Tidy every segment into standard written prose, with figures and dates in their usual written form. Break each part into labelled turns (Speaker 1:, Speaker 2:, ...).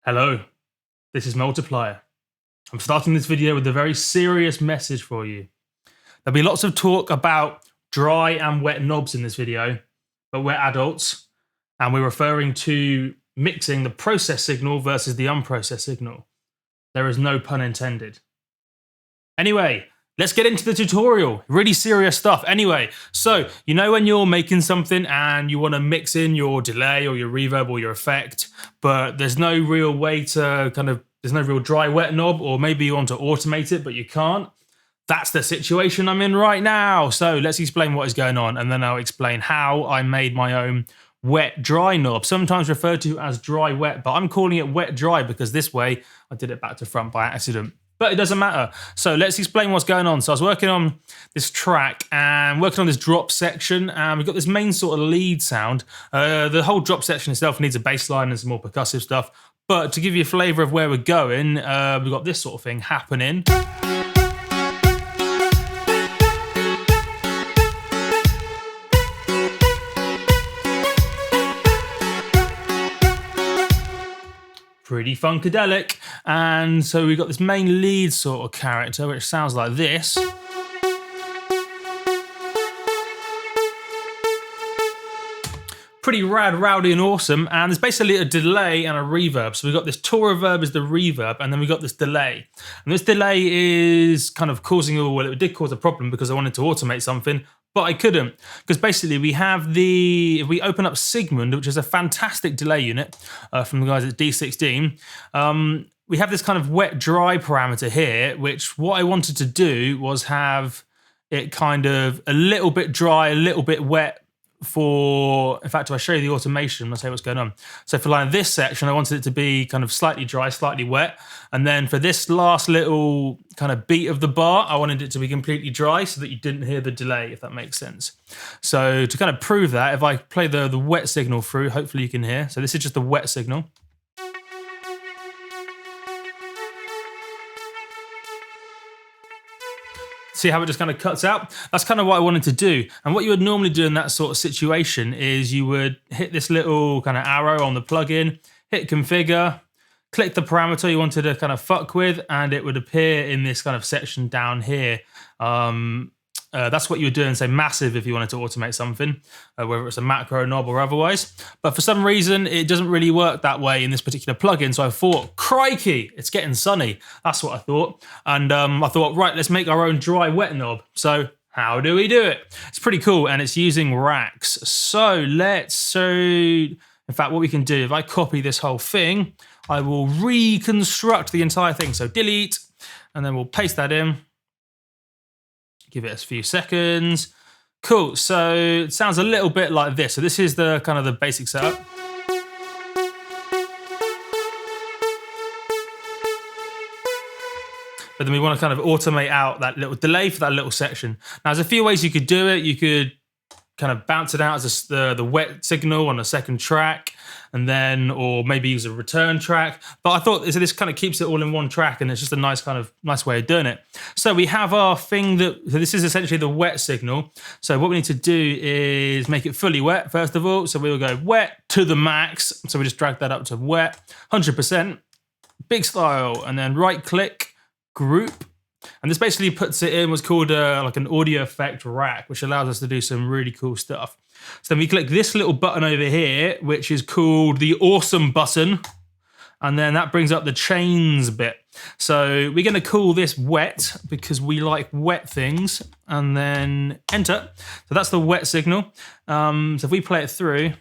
Speaker 1: Hello, this is Multiplier. I'm starting this video with a very serious message for you. There'll be lots of talk about dry and wet knobs in this video, but we're adults and we're referring to mixing the processed signal versus the unprocessed signal. There is no pun intended. Anyway, let's get into the tutorial. Really serious stuff. Anyway, so you know when you're making something and you want to mix in your delay or your reverb or your effect, but there's no real way to there's no real dry wet knob, or maybe you want to automate it but you can't. That's the situation I'm in right now. So let's explain what is going on, and then I'll explain how I made my own wet dry knob, sometimes referred to as dry wet, but I'm calling it wet dry because this way I did it back to front by accident. But it doesn't matter. So let's explain what's going on. So I was working on this track and working on this drop section, and we've got this main sort of lead sound. The whole drop section itself needs a bass line and some more percussive stuff. But to give you a flavour of where we're going, we've got this sort of thing happening. Pretty funkadelic. And so we've got this main lead sort of character which sounds like this. Pretty rad, rowdy and awesome, and there's basically a delay and a reverb. So we've got this tour reverb is the reverb, and then we've got this delay. And this delay is kind of causing, well, it did cause a problem because I wanted to automate something, but I couldn't. Because basically we have if we open up Sigmund, which is a fantastic delay unit from the guys at D16, we have this kind of wet dry parameter here, which what I wanted to do was have it kind of a little bit dry, a little bit wet in fact, if I show you the automation, I'll tell you what's going on. So for like this section, I wanted it to be kind of slightly dry, slightly wet. And then for this last little kind of beat of the bar, I wanted it to be completely dry so that you didn't hear the delay, if that makes sense. So to kind of prove that, if I play the wet signal through, hopefully you can hear. So this is just the wet signal. See how it just kind of cuts out? That's kind of what I wanted to do. And what you would normally do in that sort of situation is you would hit this little kind of arrow on the plugin, hit configure, click the parameter you wanted to kind of fuck with, and it would appear in this kind of section down here. That's what you would do in, say, massive if you wanted to automate something, whether it's a macro knob or otherwise. But for some reason, it doesn't really work that way in this particular plugin. So I thought, crikey, it's getting sunny. That's what I thought. And I thought, right, let's make our own dry wet knob. So how do we do it? It's pretty cool, and it's using racks. So in fact, what we can do, if I copy this whole thing, I will reconstruct the entire thing. So delete, and then we'll paste that in. Give it a few seconds. Cool, so it sounds a little bit like this. So this is the kind of the basic setup. But then we want to kind of automate out that little delay for that little section. Now there's a few ways you could do it. You could kind of bounce it out as the wet signal on a second track, and then, or maybe use a return track. But I thought this kind of keeps it all in one track, and it's just a nice way of doing it. So we have our thing so this is essentially the wet signal. So what we need to do is make it fully wet, first of all. So we will go wet to the max. So we just drag that up to wet, 100%, big style, and then right click, group. And this basically puts it in what's called like an audio effect rack, which allows us to do some really cool stuff. So then we click this little button over here, which is called the awesome button. And then that brings up the chains bit. So we're going to call this wet because we like wet things, and then enter. So that's the wet signal. So if we play it through,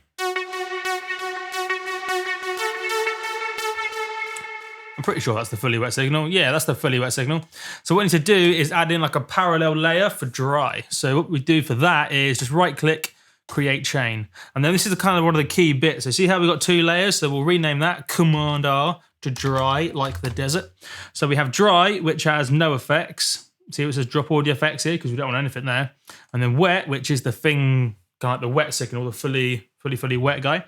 Speaker 1: I'm pretty sure that's the fully wet signal. Yeah, that's the fully wet signal. So what we need to do is add in like a parallel layer for dry. So what we do for that is just right click, create chain. And then this is kind of one of the key bits. So see how we've got two layers? So we'll rename that Command R to dry, like the desert. So we have dry, which has no effects. See, it says drop audio effects here because we don't want anything there. And then wet, which is the thing, kind of like the wet signal, the fully wet guy.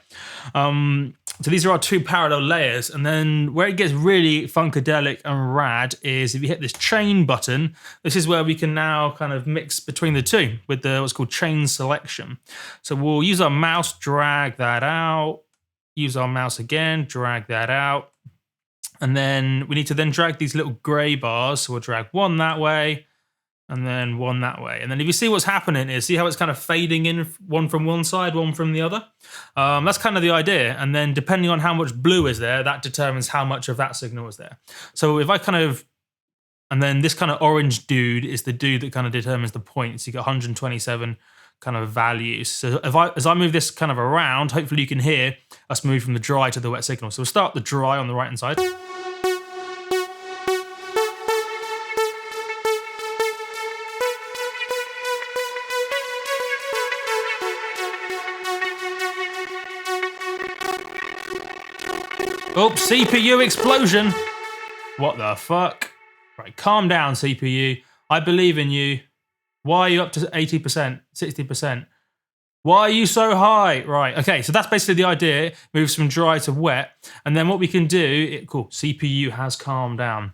Speaker 1: So these are our two parallel layers, and then where it gets really funkadelic and rad is if you hit this chain button, this is where we can now kind of mix between the two with what's called chain selection. So we'll use our mouse, drag that out, use our mouse again, drag that out, And then we need to then drag these little gray bars. So we'll drag one that way and then one that way. And then if you see what's happening is, see how it's kind of fading in, one from one side, one from the other? That's kind of the idea. And then depending on how much blue is there, that determines how much of that signal is there. So if I kind of, and then this kind of orange dude is the dude that kind of determines the points. You got 127 kind of values. So as I move this kind of around, hopefully you can hear us move from the dry to the wet signal. So we'll start the dry on the right hand side. Oh, CPU explosion. What the fuck? Right, calm down, CPU. I believe in you. Why are you up to 80%, 60%? Why are you so high? Right, okay, so that's basically the idea. Moves from dry to wet. And then what we can do, cool, CPU has calmed down.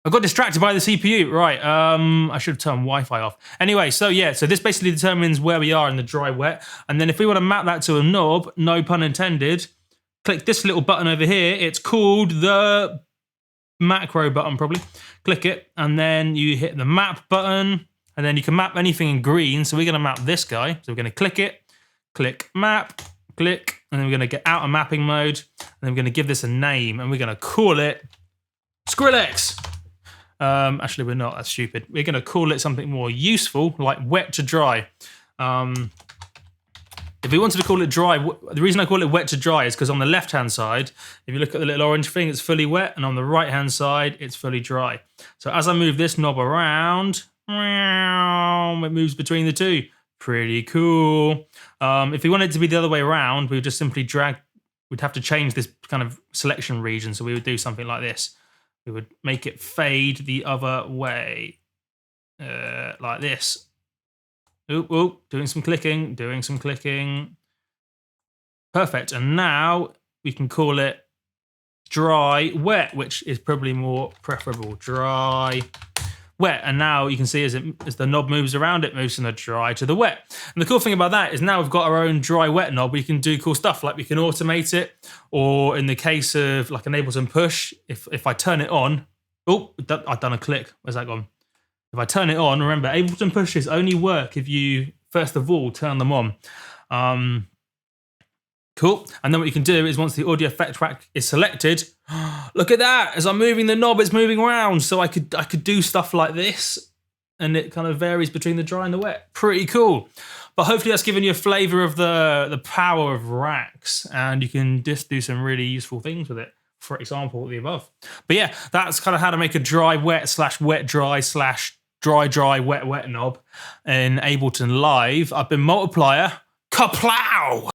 Speaker 1: I got distracted by the CPU. Right, I should have turned Wi-Fi off. Anyway, so yeah, so this basically determines where we are in the dry wet. And then if we want to map that to a knob, no pun intended, click this little button over here. It's called the macro button, probably. Click it, and then you hit the map button, and then you can map anything in green. So we're going to map this guy. So we're going to click it, click map, click, and then we're going to get out of mapping mode, and then we're going to give this a name, and we're going to call it Skrillex. Actually, we're not. That's stupid. We're going to call it something more useful, like wet to dry. If we wanted to call it dry, the reason I call it wet to dry is because on the left-hand side, if you look at the little orange thing, it's fully wet, and on the right-hand side, it's fully dry. So as I move this knob around, it moves between the two. Pretty cool. If we want it to be the other way around, we would just simply drag, we'd have to change this kind of selection region, so we would do something like this. We would make it fade the other way, like this. Oop, oop, doing some clicking. Perfect, and now we can call it dry, wet, which is probably more preferable. Dry, wet, and now you can see as the knob moves around, it moves from the dry to the wet. And the cool thing about that is now we've got our own dry, wet knob. We can do cool stuff, like we can automate it, or in the case of like an Ableton push, if I turn it on, oh, I've done a click. Where's that gone? If I turn it on, remember, Ableton pushes only work if you, first of all, turn them on. Cool. And then what you can do is once the audio effect track is selected, look at that. As I'm moving the knob, it's moving around. So I could do stuff like this, and it kind of varies between the dry and the wet. Pretty cool. But hopefully that's given you a flavor of the power of racks, and you can just do some really useful things with it. For example, the above. But yeah, that's kind of how to make a dry, wet / wet, dry / dry, wet knob in Ableton Live. I've been Multiplier. Kaplow!